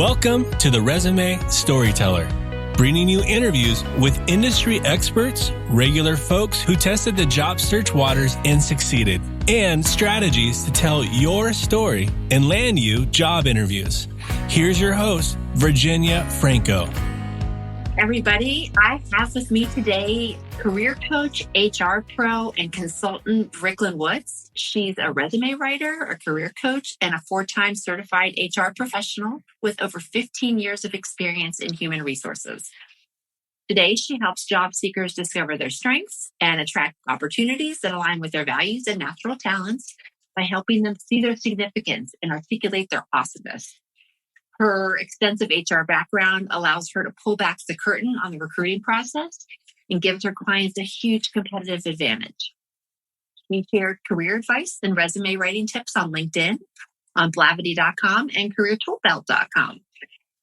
Welcome to the Resume Storyteller, bringing you interviews with industry experts, regular folks who tested the job search waters and succeeded, and strategies to tell your story and land you job interviews. Here's your host, Virginia Franco. Everybody, I have with me today career coach, HR pro, and consultant Ricklyn Woods. She's a resume writer, a career coach, and a 4-time certified HR professional with over 15 years of experience in human resources. Today, she helps job seekers discover their strengths and attract opportunities that align with their values and natural talents by helping them see their significance and articulate their awesomeness. Her extensive HR background allows her to pull back the curtain on the recruiting process and gives her clients a huge competitive advantage. She shared career advice and resume writing tips on LinkedIn, on Blavity.com, and CareerToolBelt.com.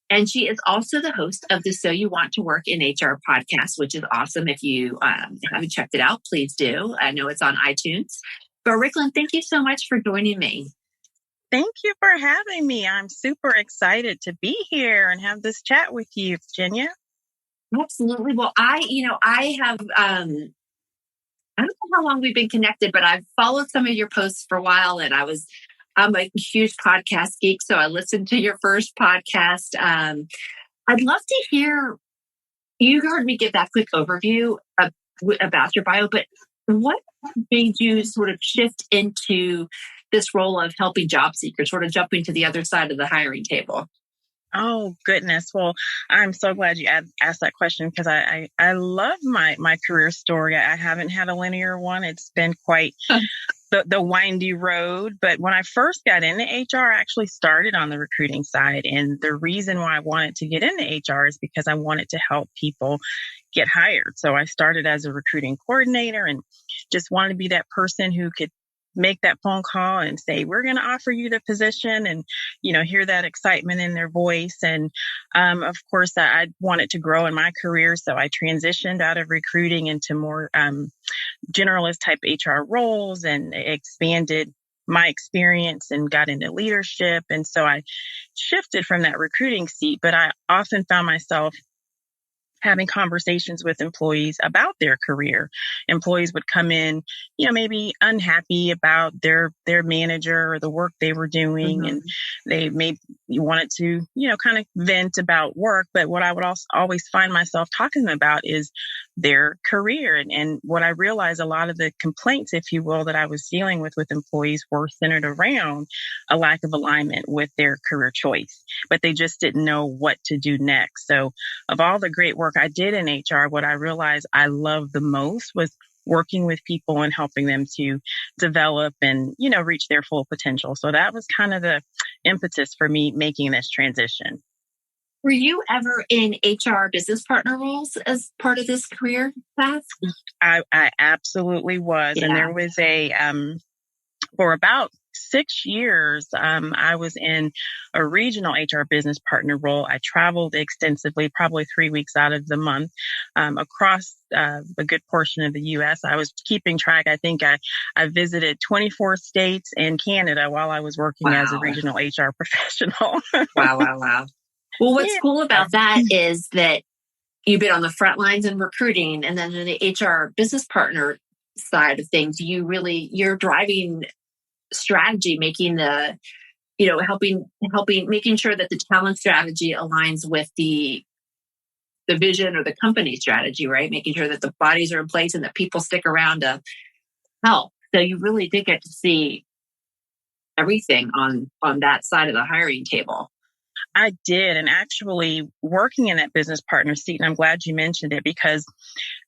And she is also the host of the So You Want to Work in HR podcast, which is awesome. If you haven't checked it out, please do. I know it's on iTunes. But Ricklyn, thank you so much for joining me. Thank you for having me. I'm super excited to be here and have this chat with you, Virginia. Absolutely. Well, I have, I don't know how long we've been connected, but I've followed some of your posts for a while, and I'm a huge podcast geek. So I listened to your first podcast. I'd love to hear, you heard me give that quick overview about your bio, but what made you sort of shift into this role of helping job seekers, sort of jumping to the other side of the hiring table? Oh, goodness. Well, I'm so glad you asked that question because I love my career story. I haven't had a linear one. It's been quite the windy road. But when I first got into HR, I actually started on the recruiting side. And the reason why I wanted to get into HR is because I wanted to help people get hired. So I started as a recruiting coordinator and just wanted to be that person who could make that phone call and say, we're going to offer you the position, and, hear that excitement in their voice. And, of course, I wanted to grow in my career. So I transitioned out of recruiting into more generalist type HR roles and expanded my experience and got into leadership. And so I shifted from that recruiting seat, but I often found myself having conversations with employees about their career. Employees would come in, maybe unhappy about their manager or the work they were doing. Mm-hmm. And they maybe wanted to, kind of vent about work. But what I would also always find myself talking about is their career. And what I realized, a lot of the complaints, if you will, that I was dealing with employees were centered around a lack of alignment with their career choice, but they just didn't know what to do next. So of all the great work I did in HR, what I realized I loved the most was working with people and helping them to develop and, reach their full potential. So that was kind of the impetus for me making this transition. Were you ever in HR business partner roles as part of this career path? I absolutely was. Yeah. And there was for about 6 years, I was in a regional HR business partner role. I traveled extensively, probably 3 weeks out of the month, across a good portion of the U.S. I was keeping track. I think I visited 24 states and Canada while I was working as a regional HR professional. Wow. Well, what's cool about that is that you've been on the front lines in recruiting, and then in the HR business partner side of things, you're driving strategy, making making sure that the talent strategy aligns with the vision or the company strategy, right? Making sure that the bodies are in place and that people stick around to help. So you really did get to see everything on that side of the hiring table. I did. And actually working in that business partner seat, and I'm glad you mentioned it because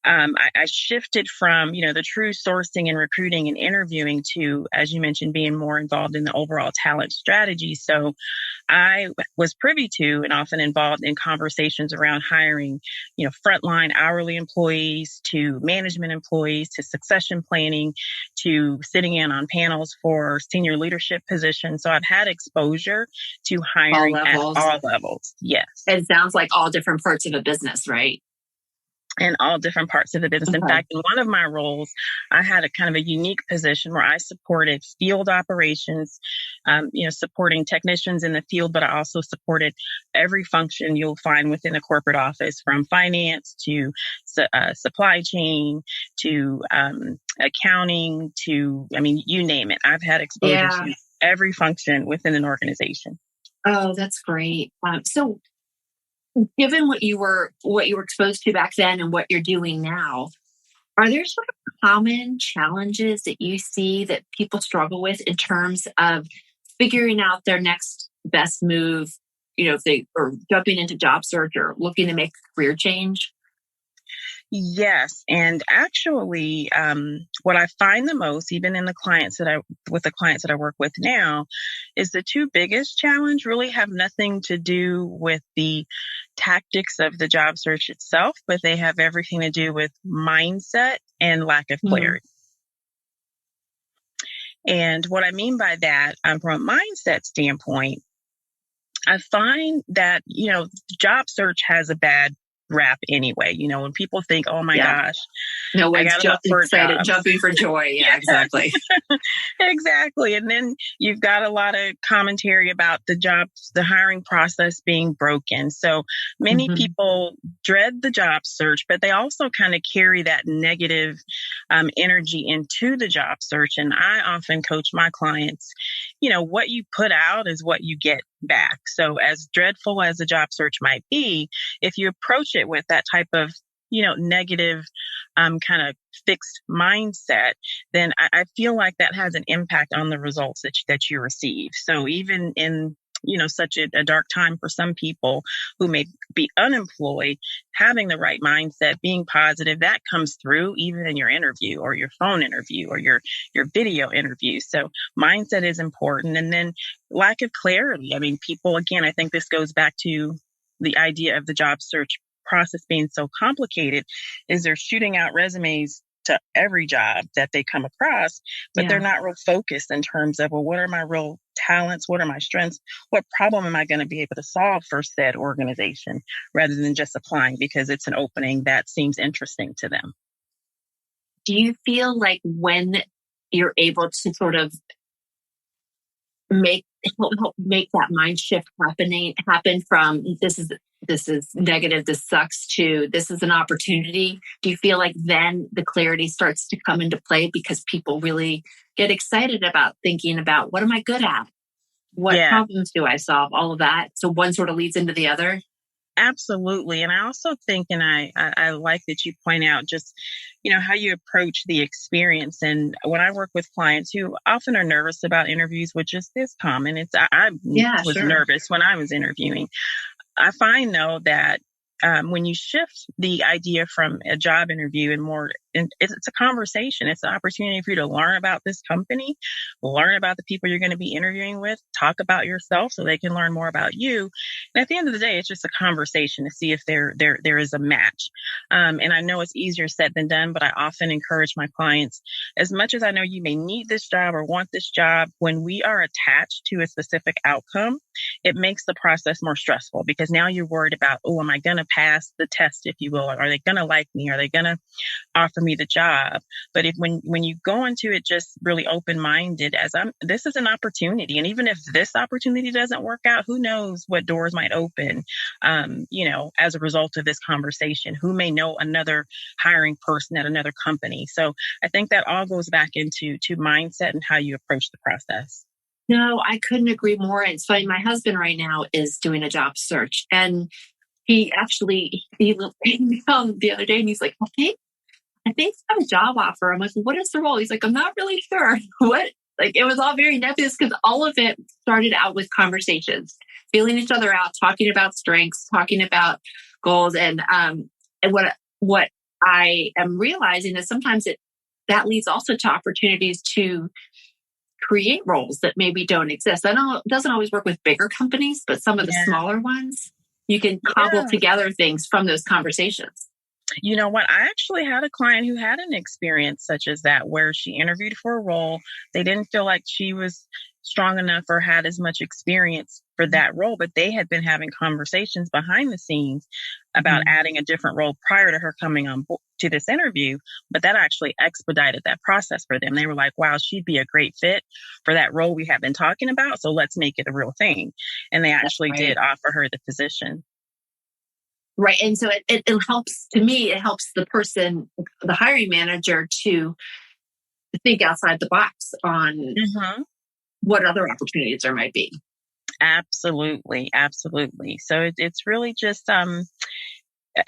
I shifted from, the true sourcing and recruiting and interviewing to, as you mentioned, being more involved in the overall talent strategy. So I was privy to and often involved in conversations around hiring, frontline hourly employees to management employees to succession planning to sitting in on panels for senior leadership positions. So I've had exposure to hiring at all levels. Yes. It sounds like all different parts of a business, right? in all different parts of the business. In fact, in one of my roles, I had a kind of a unique position where I supported field operations, supporting technicians in the field, but I also supported every function you'll find within a corporate office, from finance to supply chain to accounting to, you name it. I've had exposure to every function within an organization. Oh, that's great. So given what you were exposed to back then and what you're doing now, are there sort of common challenges that you see that people struggle with in terms of figuring out their next best move, if they are jumping into job search or looking to make a career change? Yes. And actually, what I find the most, even in the clients that I work with now, is the two biggest challenge really have nothing to do with the tactics of the job search itself, but they have everything to do with mindset and lack of clarity. And what I mean by that, from a mindset standpoint, I find that, job search has a bad rap anyway. When people think, oh my gosh, no one's excited, jumping for joy. Yeah, exactly. Exactly. And then you've got a lot of commentary about the hiring process being broken. So many people dread the job search, but they also kind of carry that negative energy into the job search. And I often coach my clients, what you put out is what you get back. So as dreadful as the job search might be, if you approach it with that type of negative kind of fixed mindset, then I feel like that has an impact on the results that you receive. So even in such a dark time for some people who may be unemployed, having the right mindset, being positive, that comes through even in your interview or your phone interview or your video interview. So mindset is important. And then lack of clarity. People, again, I think this goes back to the idea of the job search process being so complicated, is they're shooting out resumes to every job that they come across, but they're not real focused in terms of, well, what are my real talents? What are my strengths? What problem am I going to be able to solve for said organization, rather than just applying because it's an opening that seems interesting to them? Do you feel like when you're able to sort of help make that mind shift happen from this is negative, this sucks, to this is an opportunity? Do you feel like then the clarity starts to come into play because people really get excited about thinking about, what am I good at? What problems do I solve? All of that. So one sort of leads into the other. Absolutely. And I also think, and I like that you point out just, how you approach the experience. And when I work with clients who often are nervous about interviews, which is common, I was nervous when I was interviewing. I find, though, that when you shift the idea from a job interview it's a conversation. It's an opportunity for you to learn about this company, learn about the people you're going to be interviewing with, talk about yourself so they can learn more about you. And at the end of the day, it's just a conversation to see if there is a match. And I know it's easier said than done, but I often encourage my clients, as much as I know you may need this job or want this job, when we are attached to a specific outcome, it makes the process more stressful, because now you're worried about, oh, am I going to pass the test, if you will? Are they going to like me? Are they going to offer me the job? But when you go into it just really open-minded, this is an opportunity. And even if this opportunity doesn't work out, who knows what doors might open, as a result of this conversation. Who may know another hiring person at another company? So I think that all goes back into mindset and how you approach the process. No, I couldn't agree more. It's funny. My husband right now is doing a job search, and he called the other day and he's like, I think it's got a job offer. I'm like, what is the role? He's like, I'm not really sure. What? Like, it was all very nebulous because all of it started out with conversations, feeling each other out, talking about strengths, talking about goals. And what I am realizing is sometimes that leads also to opportunities to create roles that maybe don't exist. I know it doesn't always work with bigger companies, but some of the smaller ones, you can cobble together things from those conversations. You know what? I actually had a client who had an experience such as that, where she interviewed for a role. They didn't feel like she was strong enough or had as much experience for that role, but they had been having conversations behind the scenes about adding a different role prior to her coming on board to this interview. But that actually expedited that process for them. They were like, wow, she'd be a great fit for that role we have been talking about. So let's make it a real thing. And they actually did offer her the position. Right. And so it helps, to me, it helps the person, the hiring manager, to think outside the box on what other opportunities there might be. Absolutely. Absolutely. So it's really just,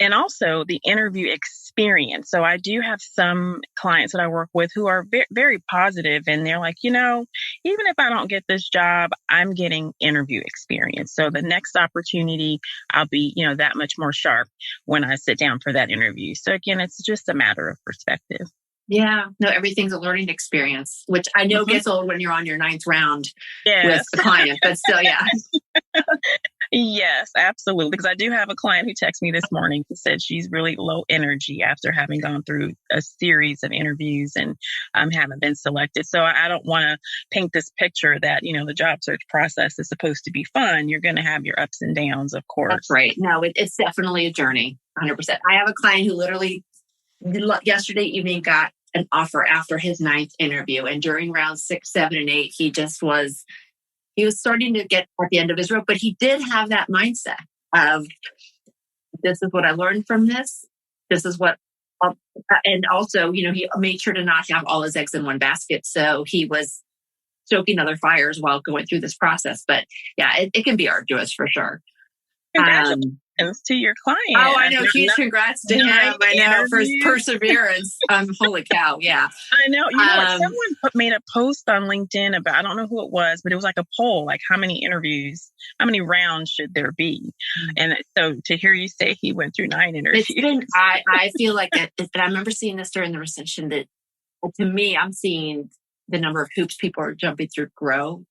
and also the interview experience. So I do have some clients that I work with who are very positive, and they're like, even if I don't get this job, I'm getting interview experience. So the next opportunity, I'll be, that much more sharp when I sit down for that interview. So again, it's just a matter of perspective. Yeah, no, everything's a learning experience, which I know gets old when you're on your 9th round with the client, but still, yeah. Yes, absolutely. Because I do have a client who texted me this morning who said she's really low energy after having gone through a series of interviews and haven't been selected. So I don't want to paint this picture that, the job search process is supposed to be fun. You're going to have your ups and downs, of course. That's right. No, it's definitely a journey, 100%. I have a client who literally yesterday evening got an offer after his 9th interview. And during rounds 6, 7, and 8, he was starting to get at the end of his rope, but he did have that mindset of, this is what I learned from this. This is what, and also, he made sure to not have all his eggs in one basket. So he was stoking other fires while going through this process. But yeah, it can be arduous for sure. Congratulations to your client. Oh, I know. Huge congrats to him. I know, for his perseverance. Holy cow. Yeah. I know. Someone made a post on LinkedIn about, I don't know who it was, but it was like a poll, like how many rounds should there be? And so to hear you say he went through 9 interviews. I feel like that, and I remember seeing this during the recession, that to me, I'm seeing the number of hoops people are jumping through grow,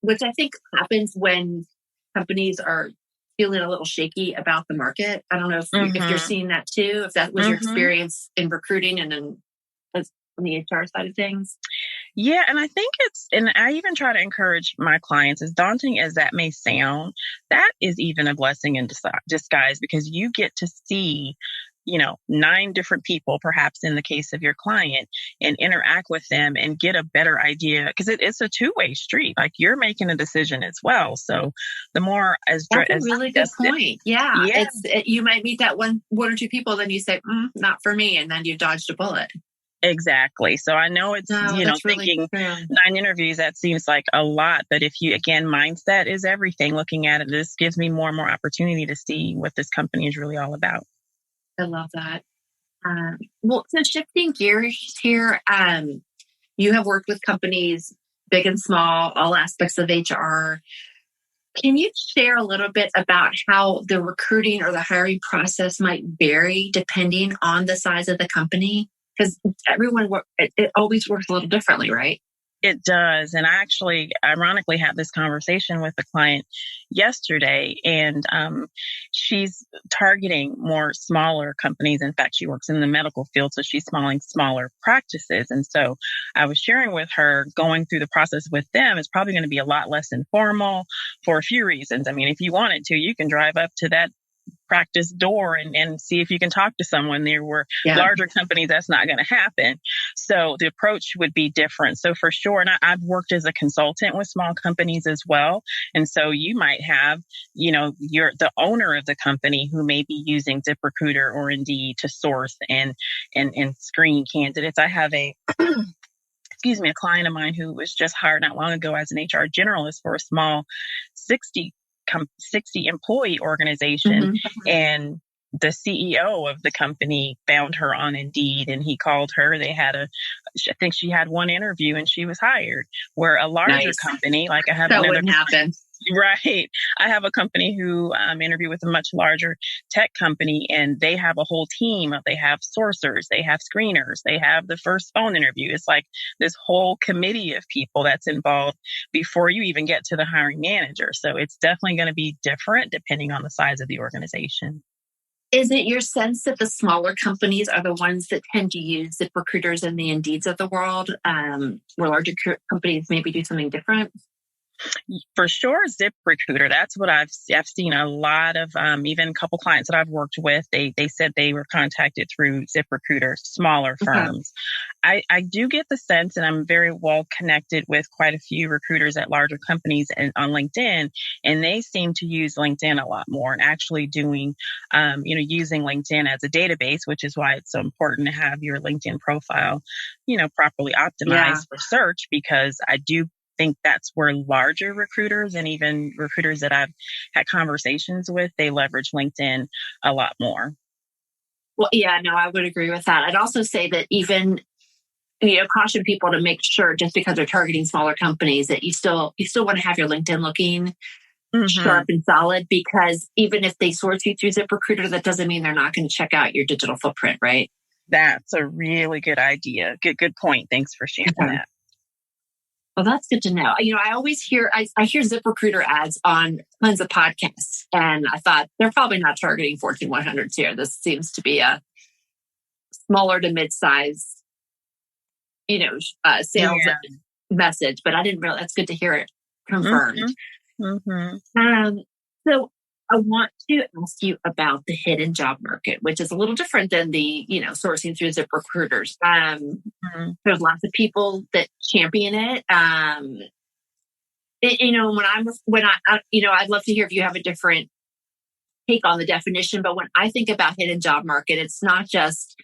which I think happens when companies are feeling a little shaky about the market. I don't know if you're seeing that too, if that was your experience in recruiting and then on the HR side of things. Yeah. And I think and I even try to encourage my clients, as daunting as that may sound, that is even a blessing in disguise, because you get to see 9 different people, perhaps in the case of your client, and interact with them and get a better idea, because it's a two-way street. Like, you're making a decision as well. So the more that's a really good point. Yeah. You might meet that one or two people, then you say, not for me. And then you dodged a bullet. Exactly. So I know it's, thinking 9 interviews, that seems like a lot. But if you, again, mindset is everything. Looking at it, this gives me more and more opportunity to see what this company is really all about. I love that. Well, so shifting gears here, you have worked with companies big and small, all aspects of HR. Can you share a little bit about how the recruiting or the hiring process might vary depending on the size of the company? Because it always works a little differently, right? It does. And I actually, ironically, had this conversation with a client yesterday, and she's targeting more smaller companies. In fact, she works in the medical field, so she's smaller practices. And so I was sharing with her, going through the process with them is probably going to be a lot less informal for a few reasons. I mean, if you wanted to, you can drive up to that practice door and see if you can talk to someone. There were larger companies, that's not going to happen. So the approach would be different. So for sure, and I've worked as a consultant with small companies as well. And so you might have, you're the owner of the company who may be using ZipRecruiter or Indeed to source and screen candidates. I have a client of mine who was just hired not long ago as an HR generalist for a small 60 employee organization. And the CEO of the company found her on Indeed, and he called her. I think she had one interview and she was hired. Where a larger company, like I have that wouldn't happen. Right. I have a company who interviewed with a much larger tech company, and they have a whole team. They have sourcers, they have screeners, they have the first phone interview. It's like this whole committee of people that's involved before you even get to the hiring manager. So it's definitely going to be different depending on the size of the organization. Is it your sense that the smaller companies are the ones that tend to use ZipRecruiters and the Indeeds of the world, where larger companies maybe do something different? For sure, ZipRecruiter. That's what I've seen a lot of. Even a couple clients that I've worked with, they said they were contacted through ZipRecruiter, smaller Okay. firms. I do get the sense, and I'm very well connected with quite a few recruiters at larger companies and on LinkedIn, and they seem to use LinkedIn a lot more and actually doing, using LinkedIn as a database, which is why it's so important to have your LinkedIn profile, properly Yeah. optimized for search, because I do think that's where larger recruiters and even recruiters that I've had conversations with, they leverage LinkedIn a lot more. Well, yeah, no, I would agree with that. I'd also say that even, caution people to make sure just because they're targeting smaller companies that you still want to have your LinkedIn looking Mm-hmm. sharp and solid, because even if they source you through ZipRecruiter, that doesn't mean they're not going to check out your digital footprint, right? That's a really good idea. Good point. Thanks for sharing Okay. that. Well, that's good to know. I always hear, I hear ZipRecruiter ads on tons of podcasts, and I thought they're probably not targeting Fortune 100s here. This seems to be a smaller to mid-size, sales Yeah. message, but I didn't realize. That's good to hear it confirmed. Mm-hmm. Mm-hmm. So I want to ask you about the hidden job market, which is a little different than the, sourcing through ZipRecruiters. Mm-hmm. There's lots of people that champion it. I'd love to hear if you have a different take on the definition. But when I think about hidden job market, it's not just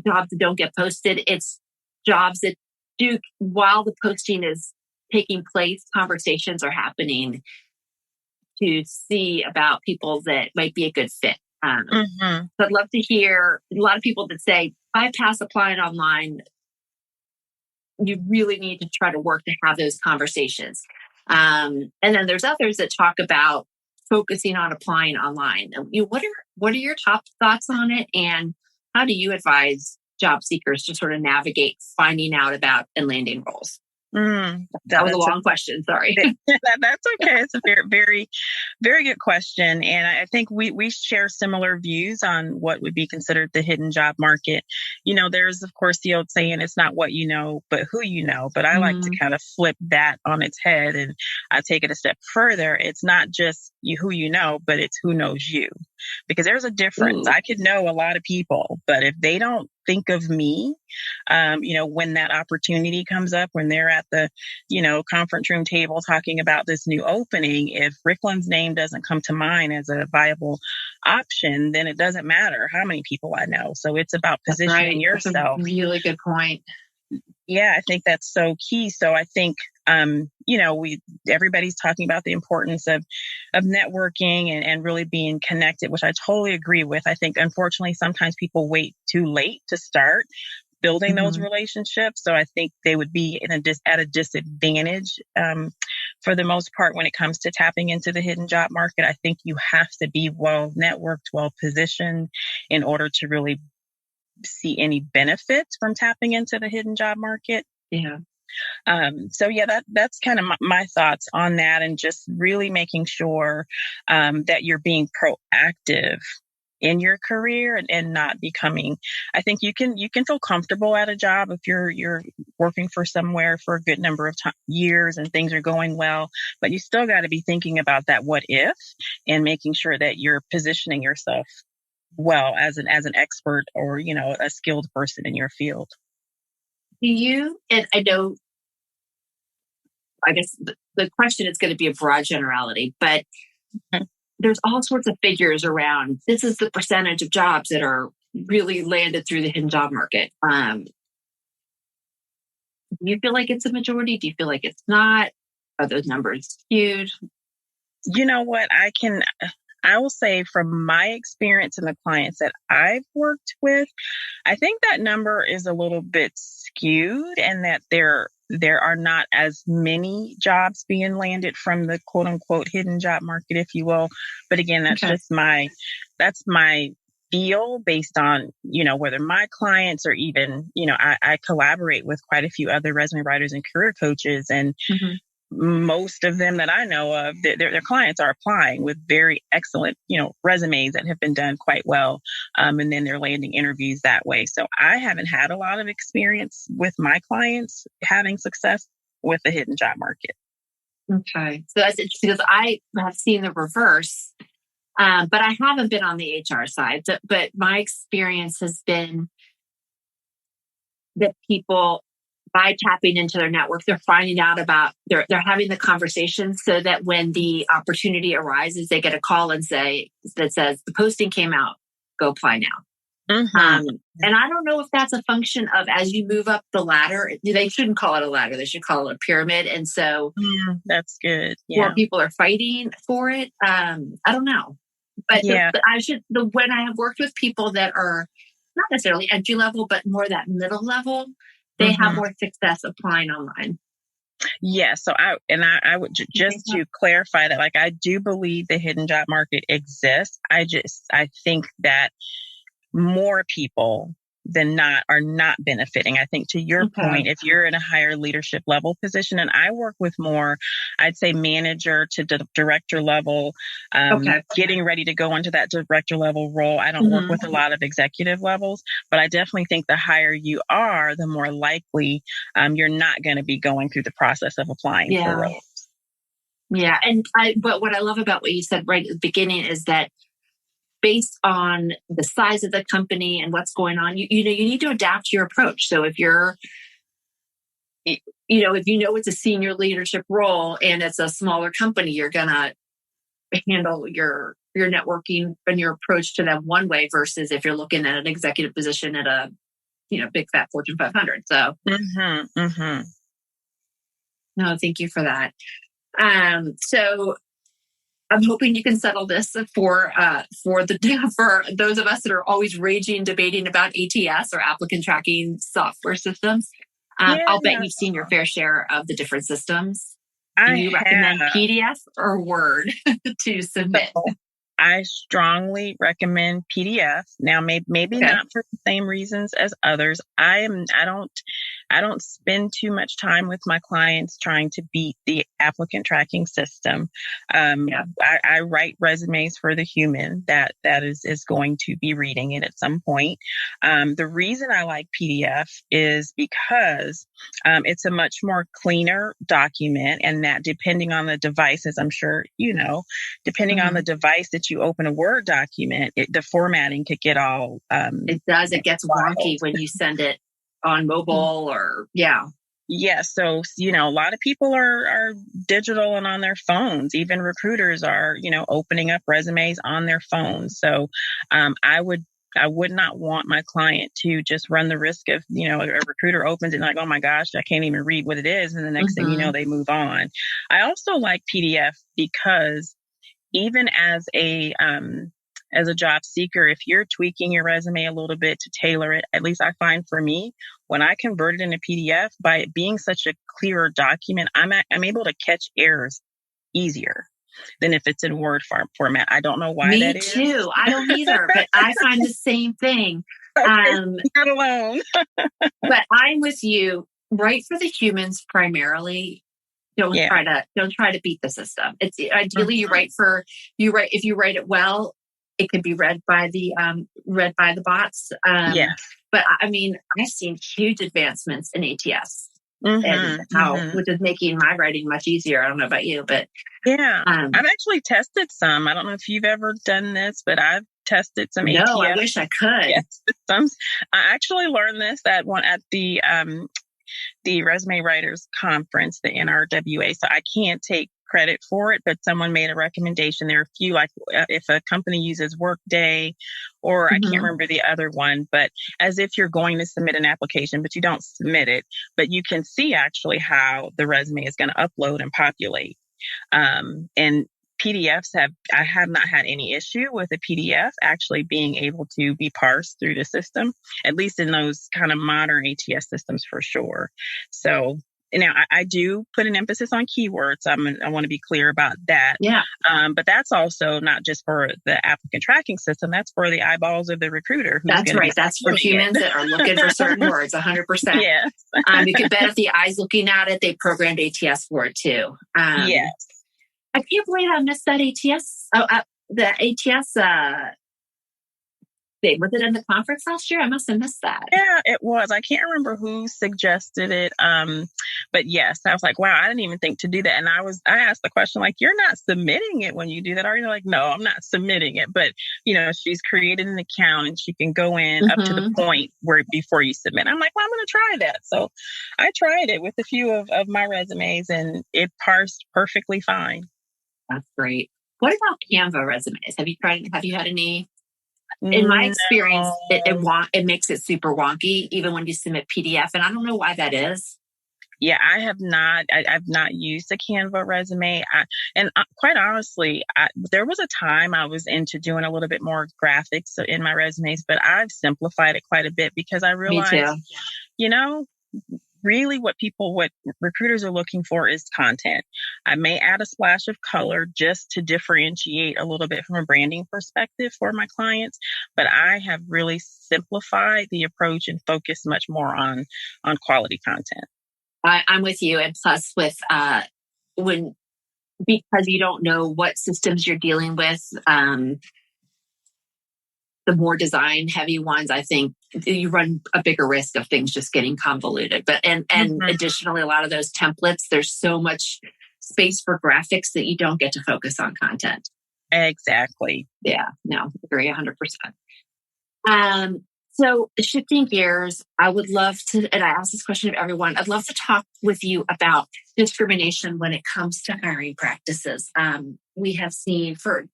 jobs that don't get posted. It's jobs that do, while the posting is taking place, conversations are happening to see about people that might be a good fit. Mm-hmm. So I'd love to hear a lot of people that say, bypass applying online. You really need to try to work to have those conversations. And then there's others that talk about focusing on applying online. What are your top thoughts on it? And how do you advise job seekers to sort of navigate finding out about and landing roles? That was a long question. Sorry. That's okay. It's a very, very, very good question. And I think we share similar views on what would be considered the hidden job market. There's, of course, the old saying, it's not what you know, but who you know. But I like to kind of flip that on its head, and I take it a step further. It's not just who you know, but it's who knows you. Because there's a difference. Ooh. I could know a lot of people, but if they don't think of me, when that opportunity comes up, when they're at the, conference room table talking about this new opening, if Ricklyn's name doesn't come to mind as a viable option, then it doesn't matter how many people I know. So it's about positioning yourself. That's a really good point. Yeah, I think that's so key. So I think, everybody's talking about the importance of networking and really being connected, which I totally agree with. I think, unfortunately, sometimes people wait too late to start building those relationships. So I think they would be at a disadvantage for the most part when it comes to tapping into the hidden job market. I think you have to be well networked, well positioned in order to really see any benefits from tapping into the hidden job market. Yeah. That's kind of my thoughts on that, and just really making sure that you're being proactive in your career and not becoming. I think you can feel comfortable at a job if you're working for somewhere for a good number of years and things are going well, but you still got to be thinking about that what if, and making sure that you're positioning yourself well as an expert or a skilled person in your field. Do you, and I guess the question is going to be a broad generality, but there's all sorts of figures around. This is the percentage of jobs that are really landed through the hidden job market. Do you feel like it's a majority? Do you feel like it's not? Are those numbers skewed? You know what? I will say from my experience and the clients that I've worked with, I think that number is a little bit skewed, and that there are not as many jobs being landed from the quote unquote hidden job market, if you will. But again, that's just my feel based on, whether my clients or even, I collaborate with quite a few other resume writers and career coaches. And most of them that I know of, their clients are applying with very excellent, resumes that have been done quite well. And then they're landing interviews that way. So I haven't had a lot of experience with my clients having success with the hidden job market. Okay. So that's interesting because I have seen the reverse, but I haven't been on the HR side. But my experience has been that people, by tapping into their network, they're finding out about, they're having the conversation so that when the opportunity arises, they get a call that says, the posting came out, go apply now. Mm-hmm. And I don't know if that's a function of as you move up the ladder, they shouldn't call it a ladder. They should call it a pyramid. And so that's good. More people are fighting for it. I don't know. But when I have worked with people that are not necessarily entry level, but more that middle level, they have more success applying online. Yeah. So I would just to clarify that, like, I do believe the hidden job market exists. I think that more people than not are not benefiting. I think to your point, if you're in a higher leadership level position, and I work with more, I'd say manager to director level, getting ready to go into that director level role. I don't work with a lot of executive levels, but I definitely think the higher you are, the more likely you're not going to be going through the process of applying for roles. Yeah. But what I love about what you said right at the beginning is that based on the size of the company and what's going on, you need to adapt your approach. So if it's a senior leadership role and it's a smaller company, you're going to handle your networking and your approach to them one way versus if you're looking at an executive position at a, big fat Fortune 500. So, no, thank you for that. So I'm hoping you can settle this for those of us that are always raging, debating about ATS or applicant tracking software systems. I'll bet you've seen your fair share of the different systems. Do you recommend PDF or Word to submit? I strongly recommend PDF. Now, maybe not for the same reasons as others. I don't spend too much time with my clients trying to beat the applicant tracking system. I write resumes for the human that is going to be reading it at some point. The reason I like PDF is because it's a much more cleaner document, and that depending on the device, as I'm sure depending on the device that you open a Word document, the formatting could get all... it does. It gets wonky when you send it on mobile or... Yeah. So, a lot of people are digital and on their phones. Even recruiters are, opening up resumes on their phones. So I would not want my client to just run the risk of, a recruiter opens it and like, oh my gosh, I can't even read what it is. And the next thing you know, they move on. I also like PDF because even as a job seeker, if you're tweaking your resume a little bit to tailor it, at least I find for me, when I convert it into PDF, by it being such a clearer document, I'm able to catch errors easier than if it's in Word format. I don't know why that is. Me too. I don't either, but I find the same thing. Not alone. But I'm with you. Write for the humans primarily. Don't try to beat the system. It's ideally if you write it well, it can be read by the bots. But I mean, I've seen huge advancements in ATS which is making my writing much easier. I don't know about you, but I've actually tested some. I don't know if you've ever done this, but I've tested some ATS. No, I wish I could. Systems. I actually learned this at the Resume Writers Conference, the NRWA. So I can't take credit for it, but someone made a recommendation. There are a few, like if a company uses Workday, or I can't remember the other one, but as if you're going to submit an application, but you don't submit it, but you can see actually how the resume is going to upload and populate. And PDFs I have not had any issue with a PDF actually being able to be parsed through the system, at least in those kind of modern ATS systems for sure. So Now, I do put an emphasis on keywords. I want to be clear about that. Yeah. But that's also not just for the applicant tracking system. That's for the eyeballs of the recruiter. That's right. That's for humans that are looking for certain words, 100%. Yes. You could bet if the eye's looking at it, they programmed ATS for it too. Yes. I can't believe I missed that ATS. The ATS thing. Was it in the conference last year? I must have missed that. Yeah, it was. I can't remember who suggested it. But yes, I was like, wow, I didn't even think to do that. And I asked the question, like, you're not submitting it when you do that, are you? Like, no, I'm not submitting it. But, she's created an account and she can go in up to the point where before you submit. I'm like, well, I'm going to try that. So I tried it with a few of my resumes and it parsed perfectly fine. That's great. What about Canva resumes? Have you had any? In my experience, it makes it super wonky, even when you submit PDF. And I don't know why that is. Yeah, I have not. I've not used a Canva resume. Quite honestly, there was a time I was into doing a little bit more graphics in my resumes, but I've simplified it quite a bit because I realized, really what recruiters are looking for is content. I may add a splash of color just to differentiate a little bit from a branding perspective for my clients, but I have really simplified the approach and focused much more on quality content. I'm with you. And plus with because you don't know what systems you're dealing with, the more design heavy ones, I think you run a bigger risk of things just getting convoluted. But and additionally, a lot of those templates, there's so much space for graphics that you don't get to focus on content. Exactly. Yeah, no, agree 100%. So shifting gears, I would love to, and I ask this question of everyone, I'd love to talk with you about discrimination when it comes to hiring practices. We have seen for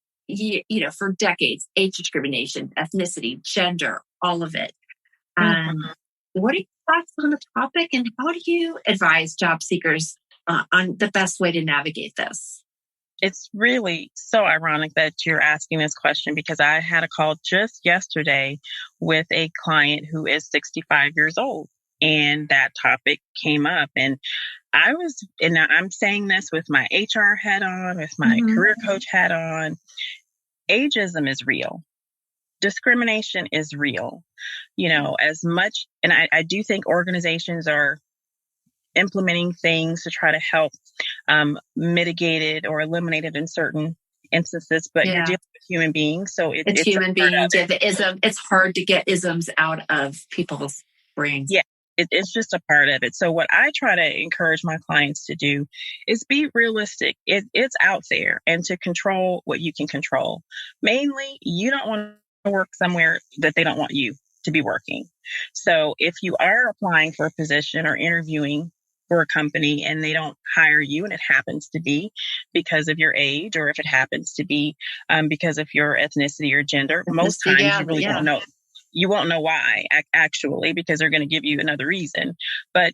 decades, age discrimination, ethnicity, gender, all of it. What are your thoughts on the topic and how do you advise job seekers on the best way to navigate this? It's really so ironic that you're asking this question because I had a call just yesterday with a client who is 65 years old and that topic came up and I'm saying this with my HR hat on, with my career coach hat on. Ageism is real. Discrimination is real. As much, and I do think organizations are implementing things to try to help mitigate it or eliminate it in certain instances, but you're dealing with human beings. So it's human beings. Yeah, the ism, it's hard to get isms out of people's brains. Yeah. It's just a part of it. So what I try to encourage my clients to do is be realistic. It's out there and to control what you can control. Mainly, you don't want to work somewhere that they don't want you to be working. So if you are applying for a position or interviewing for a company and they don't hire you and it happens to be because of your age or if it happens to be because of your ethnicity or gender, most times you really don't know. You won't know why, actually, because they're going to give you another reason. But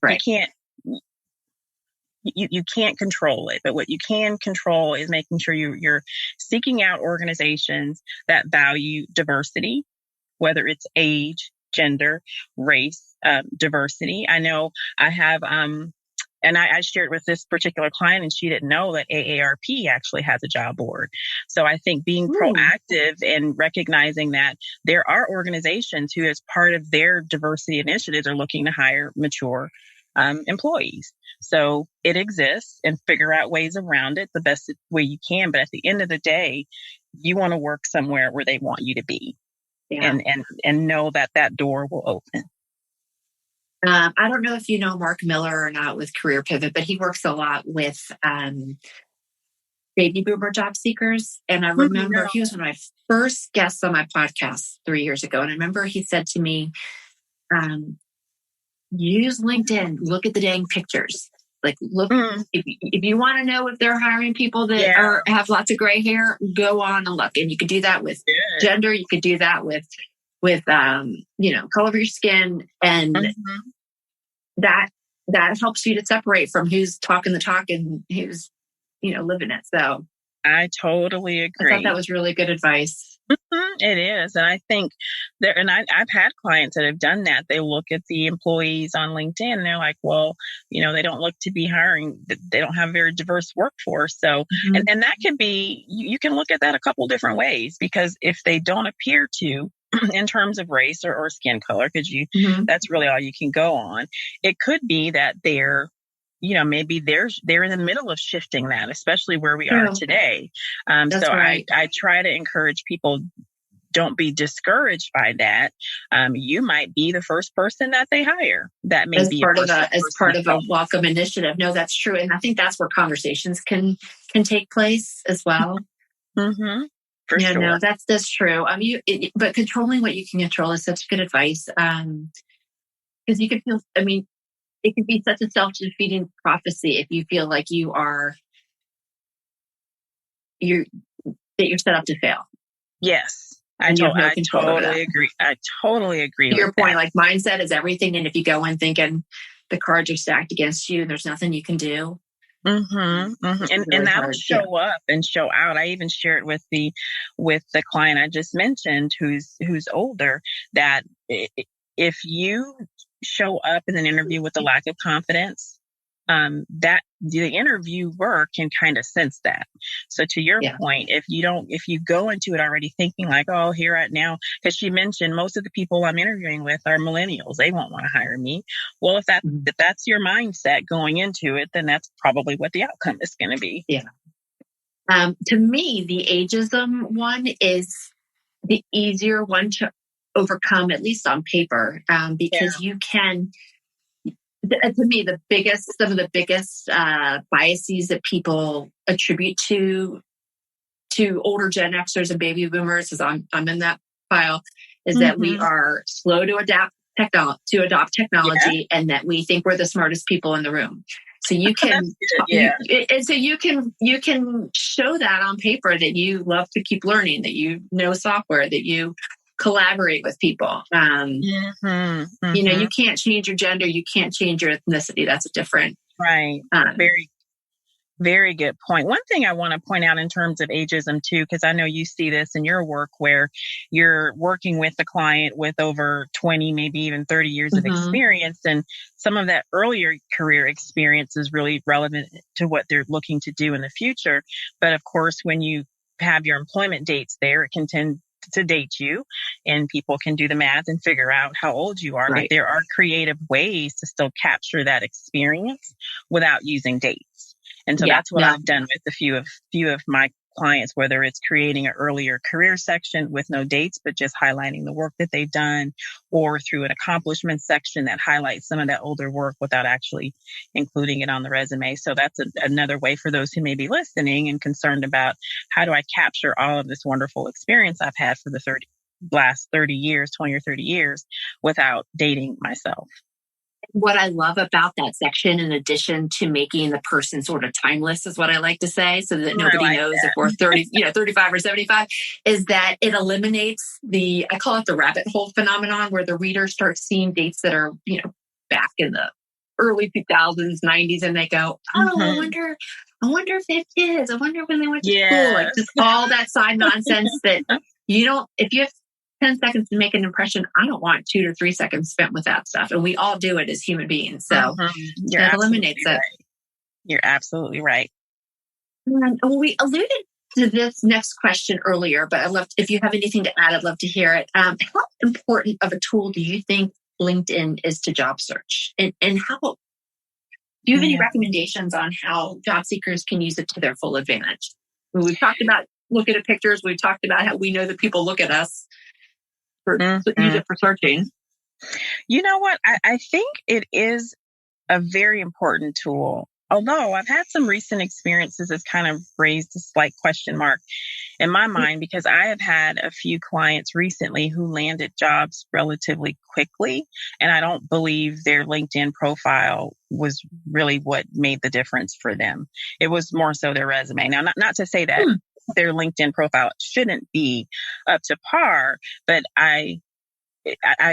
you can't control it. But what you can control is making sure you're seeking out organizations that value diversity, whether it's age, gender, race, diversity. I know I have and I shared with this particular client and she didn't know that AARP actually has a job board. So I think being proactive and recognizing that there are organizations who as part of their diversity initiatives are looking to hire mature employees. So it exists and figure out ways around it the best way you can. But at the end of the day, you want to work somewhere where they want you to be and know that door will open. I don't know if you know Mark Miller or not with Career Pivot, but he works a lot with baby boomer job seekers. And I remember he was one of my first guests on my podcast 3 years ago. And I remember he said to me, use LinkedIn, look at the dang pictures. Like, look, if you want to know if they're hiring people that have lots of gray hair, go on and look. And you could do that with gender. You could do that with color of your skin. And that helps you to separate from who's talking the talk and who's, living it. So I totally agree. I thought that was really good advice. It is. And I think I've had clients that have done that. They look at the employees on LinkedIn and they're like, well, they don't look to be hiring. They don't have a very diverse workforce. So, and that can be, you can look at that a couple different ways, because if they don't appear to, in terms of race or skin color, because that's really all you can go on. It could be that they're, maybe they're in the middle of shifting that, especially where we are today. So right. I try to encourage people, don't be discouraged by that. You might be the first person that they hire. That may be part of a welcome initiative. No, that's true. And I think that's where conversations can take place as well. Mm-hmm. For sure. No, that's true. But controlling what you can control is such good advice. Because you could feel, it could be such a self-defeating prophecy if you feel like you're set up to fail. Yes. I totally agree. I totally agree. To your point, like mindset is everything. And if you go in thinking the cards are stacked against you, there's nothing you can do. Mm-hmm, mm-hmm. And that'll show up and show out. I even share it with the client I just mentioned, who's older, that if you show up in an interview with a lack of confidence, that the interviewer can kind of sense that. So to your point, if you go into it already thinking like, oh, here right now, because she mentioned most of the people I'm interviewing with are millennials, they won't want to hire me. Well, if that's your mindset going into it, then that's probably what the outcome is going to be. Yeah. To me, the ageism one is the easier one to overcome, at least on paper, because you can. To me, some of the biggest biases that people attribute to older Gen Xers and baby boomers, because I'm in that file, is that we are slow to adopt technology, and that we think we're the smartest people in the room. So you can, you can show that on paper that you love to keep learning, that you know software, that you collaborate with people. You can't change your gender. You can't change your ethnicity. That's a different. Right. Very, very good point. One thing I want to point out in terms of ageism too, because I know you see this in your work where you're working with a client with over 20, maybe even 30 years of experience. And some of that earlier career experience is really relevant to what they're looking to do in the future. But of course, when you have your employment dates there, it can tend to date you, and people can do the math and figure out how old you are. Right. But there are creative ways to still capture that experience without using dates. And so that's what I've done with a few of my clients, whether it's creating an earlier career section with no dates, but just highlighting the work that they've done, or through an accomplishment section that highlights some of that older work without actually including it on the resume. So that's another way for those who may be listening and concerned about, how do I capture all of this wonderful experience I've had for the last 30 years, 20 or 30 years, without dating myself. What I love about that section, in addition to making the person sort of timeless, is what I like to say, so that nobody knows if we're 30, 35 or 75, is that it eliminates I call it the rabbit hole phenomenon, where the reader starts seeing dates that are, back in the early 2000s, 90s, and they go, I wonder if they have kids. I wonder when they went to school. Like just all that side nonsense that if you have 10 seconds to make an impression, I don't want 2 to 3 seconds spent with that stuff. And we all do it as human beings. So that eliminates it. You're absolutely right. And we alluded to this next question earlier, but if you have anything to add, I'd love to hear it. How important of a tool do you think LinkedIn is to job search? And how do you have any recommendations on how job seekers can use it to their full advantage? We've talked about looking at pictures. We've talked about how we know that people look at us. Use it for searching. You know what? I think it is a very important tool. Although I've had some recent experiences that's kind of raised a slight question mark in my mind, because I have had a few clients recently who landed jobs relatively quickly, and I don't believe their LinkedIn profile was really what made the difference for them. It was more so their resume. Now, not to say that their LinkedIn profile shouldn't be up to par, but I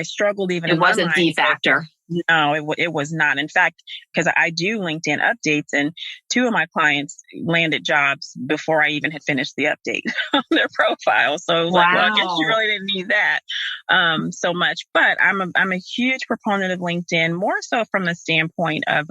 struggled even. It wasn't the factor. No, it was not. In fact, because I do LinkedIn updates, and two of my clients landed jobs before I even had finished the update on their profile. So it was like, well, I guess you Wow. really didn't need that so much. But I'm a huge proponent of LinkedIn, more so from the standpoint of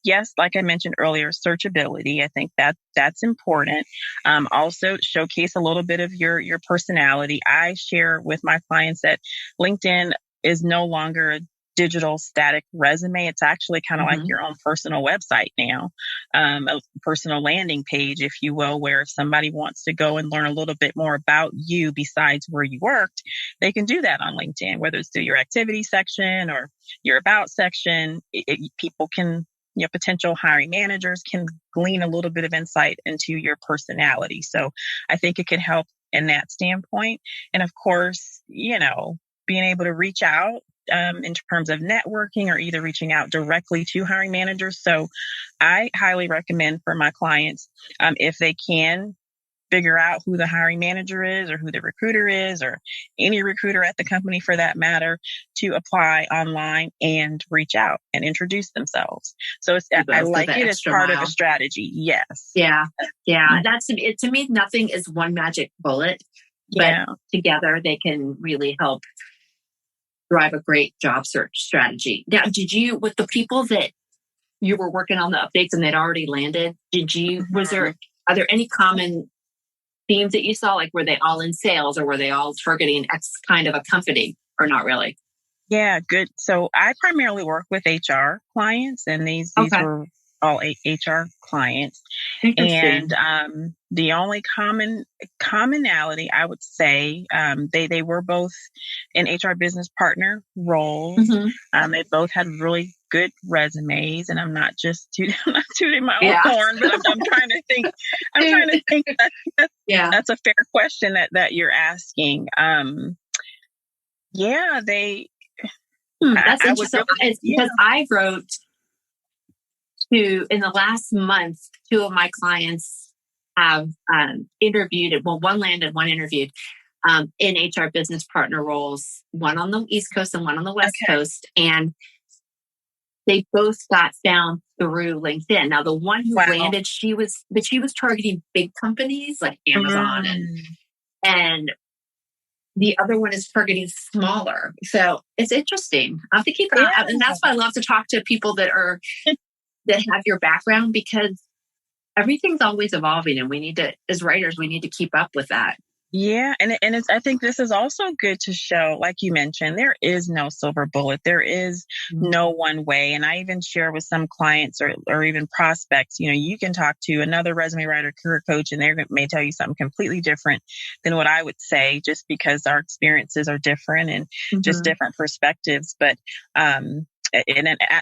yes, like I mentioned earlier, searchability. I think that's important. Also, showcase a little bit of your personality. I share with my clients that LinkedIn is no longer a digital static resume. It's actually kind of like your own personal website now, a personal landing page, if you will, where if somebody wants to go and learn a little bit more about you besides where you worked, they can do that on LinkedIn, whether it's through your activity section or your about section. People can, potential hiring managers can glean a little bit of insight into your personality. So I think it could help in that standpoint. And of course, being able to reach out in terms of networking or either reaching out directly to hiring managers. So I highly recommend for my clients, if they can figure out who the hiring manager is or who the recruiter is or any recruiter at the company for that matter, to apply online and reach out and introduce themselves. So I like it as part of a strategy. Yes. Yeah. Yeah. That's it. To me, nothing is one magic bullet, but together they can really help drive a great job search strategy. Now, with the people that you were working on the updates and they'd already landed, are there any common themes that you saw? Like, were they all in sales or were they all targeting X kind of a company or not really? Yeah, good. So I primarily work with HR clients, and these were all HR clients. And the only commonality, I would say, they were both in HR business partner roles. They both had really good resumes, and I'm not tooting my own horn, but I'm trying to think. I'm trying to think. That's a fair question that you're asking. That's interesting. Because I wrote in the last month, two of my clients have interviewed. Well, one landed, one interviewed in HR business partner roles, one on the East Coast and one on the West Coast. And they both got found through LinkedIn. Now, the one who landed, she was targeting big companies like Amazon and the other one is targeting smaller. So it's interesting. I have to keep an eye out. And that's why I love to talk to people that have your background, because everything's always evolving and we need to, as writers, we need to keep up with that. Yeah. And I think this is also good to show, like you mentioned, there is no silver bullet. There is no one way. And I even share with some clients or even prospects, you can talk to another resume writer, career coach, and they may tell you something completely different than what I would say, just because our experiences are different and just different perspectives. But, and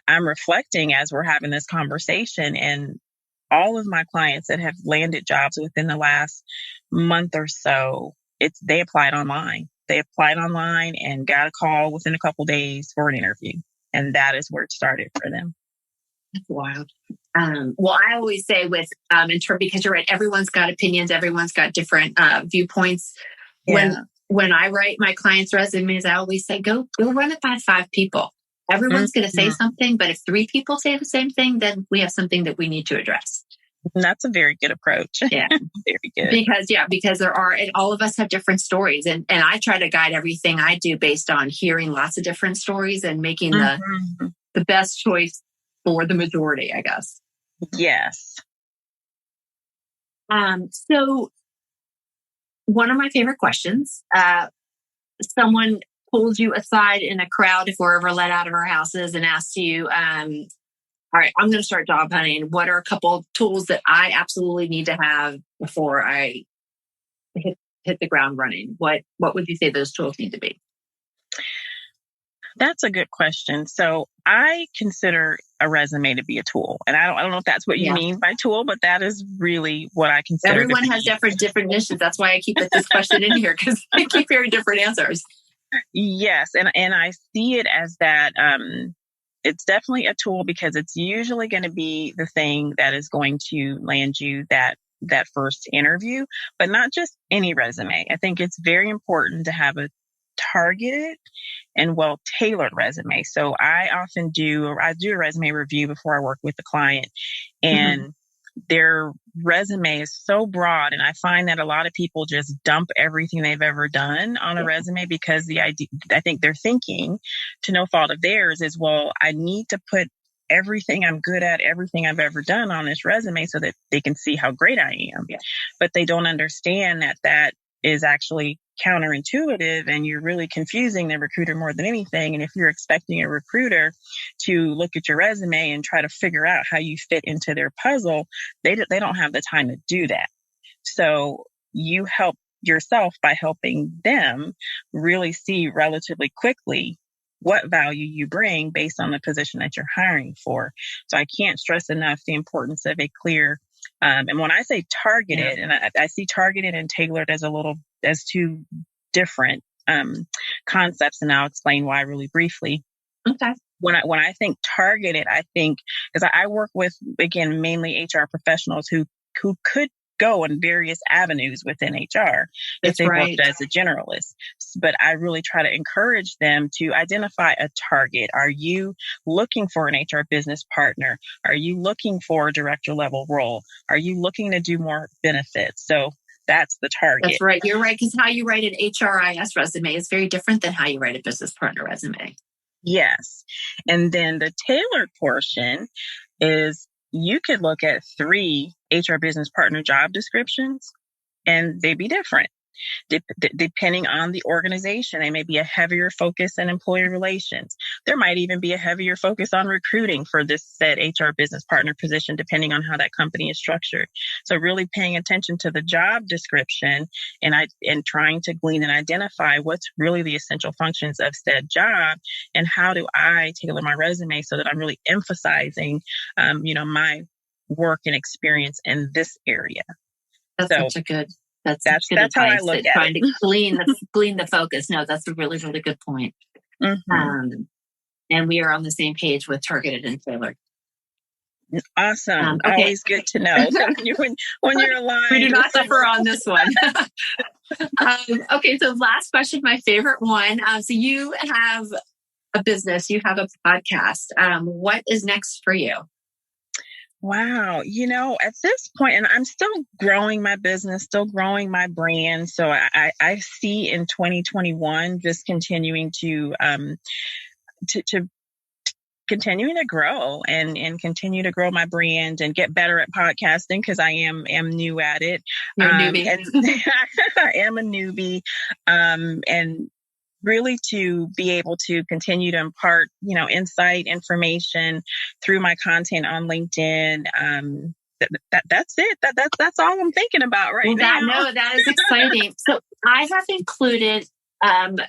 I'm reflecting as we're having this conversation, and all of my clients that have landed jobs within the last month or so, they applied online. They applied online and got a call within a couple days for an interview. And that is where it started for them. That's wild. Well, I always say because you're right, everyone's got opinions, everyone's got different viewpoints. When I write my clients' resumes, I always say, go run it by 5 people. Everyone's going to say something, but if 3 people say the same thing, then we have something that we need to address. That's a very good approach. Yeah. Very good. Because and all of us have different stories. And I try to guide everything I do based on hearing lots of different stories and making the best choice for the majority, I guess. Yes. So one of my favorite questions, someone pulls you aside in a crowd if we're ever let out of our houses and asks you, all right, I'm going to start job hunting. What are a couple tools that I absolutely need to have before I hit the ground running? What would you say those tools need to be? That's a good question. So I consider a resume to be a tool. And I don't know if that's what you mean by tool, but that is really what I consider. Everyone has different definitions. That's why I keep this question in here, because I keep hearing different answers. Yes. And I see it as that it's definitely a tool, because it's usually going to be the thing that is going to land you that first interview, but not just any resume. I think it's very important to have a targeted and well-tailored resume. So I do a resume review before I work with the client, and their resume is so broad. And I find that a lot of people just dump everything they've ever done on a resume because I think they're thinking, to no fault of theirs, is, well, I need to put everything I'm good at, everything I've ever done on this resume so that they can see how great I am. Yeah. But they don't understand that is actually counterintuitive, and you're really confusing the recruiter more than anything. And if you're expecting a recruiter to look at your resume and try to figure out how you fit into their puzzle, they don't have the time to do that. So you help yourself by helping them really see relatively quickly what value you bring based on the position that you're hiring for. So I can't stress enough the importance of a clear, and when I say targeted, and I see targeted and tailored as two different concepts, and I'll explain why really briefly. Okay. When I think targeted, I think, because I work with, again, mainly HR professionals who could go in various avenues within HR if they worked as a generalist. But I really try to encourage them to identify a target. Are you looking for an HR business partner? Are you looking for a director level role? Are you looking to do more benefits? So that's the target. That's right. You're right. Because how you write an HRIS resume is very different than how you write a business partner resume. Yes. And then the tailored portion is, you could look at 3 HR business partner job descriptions and they'd be different. Depending on the organization, they may be a heavier focus in employee relations. There might even be a heavier focus on recruiting for this said HR business partner position, depending on how that company is structured. So really paying attention to the job description and trying to glean and identify what's really the essential functions of said job, and how do I tailor my resume so that I'm really emphasizing, my work and experience in this area. That's such a good. That's good how I look at trying to glean the focus. No, that's a really, really good point. Mm-hmm. And we are on the same page with targeted and tailored. Awesome. Okay. Always good to know when you're aligned. We do not suffer on this one. Okay, so last question, my favorite one. So you have a business, you have a podcast. What is next for you? Wow. At this point, and I'm still growing my business, still growing my brand. So I see in 2021 just continuing to continuing to grow and continue to grow my brand and get better at podcasting, because I am new at it. You're a newbie. I am a newbie. And really to be able to continue to impart, insight, information through my content on LinkedIn. That's it. That's all I'm thinking about now. That is exciting. So I have included as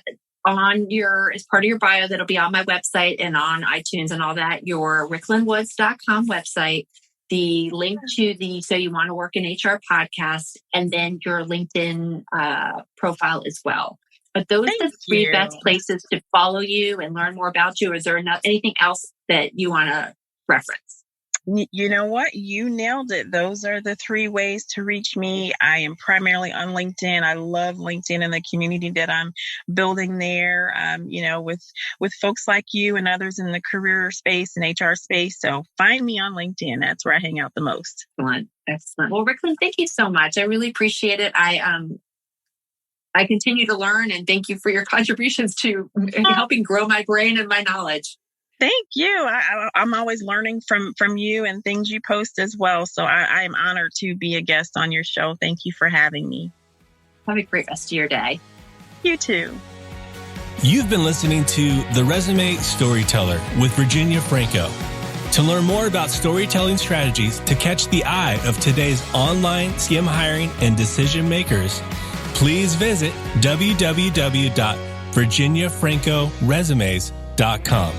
part of your bio, that'll be on my website and on iTunes and all that, your ricklynwoods.com website, the link to the So You Want to Work in HR podcast, and then your LinkedIn profile as well. But those are the 3 best places to follow you and learn more about you. Is there anything else that you want to reference? You know what? You nailed it. Those are the 3 ways to reach me. I am primarily on LinkedIn. I love LinkedIn and the community that I'm building there, with folks like you and others in the career space and HR space. So find me on LinkedIn. That's where I hang out the most. Excellent. Well, Ricklyn, thank you so much. I really appreciate it. I continue to learn, and thank you for your contributions to helping grow my brain and my knowledge. Thank you. I'm always learning from you and things you post as well. So I am honored to be a guest on your show. Thank you for having me. Have a great rest of your day. You too. You've been listening to The Resume Storyteller with Virginia Franco. To learn more about storytelling strategies to catch the eye of today's online skim hiring and decision makers, please visit www.virginiafrancoresumes.com.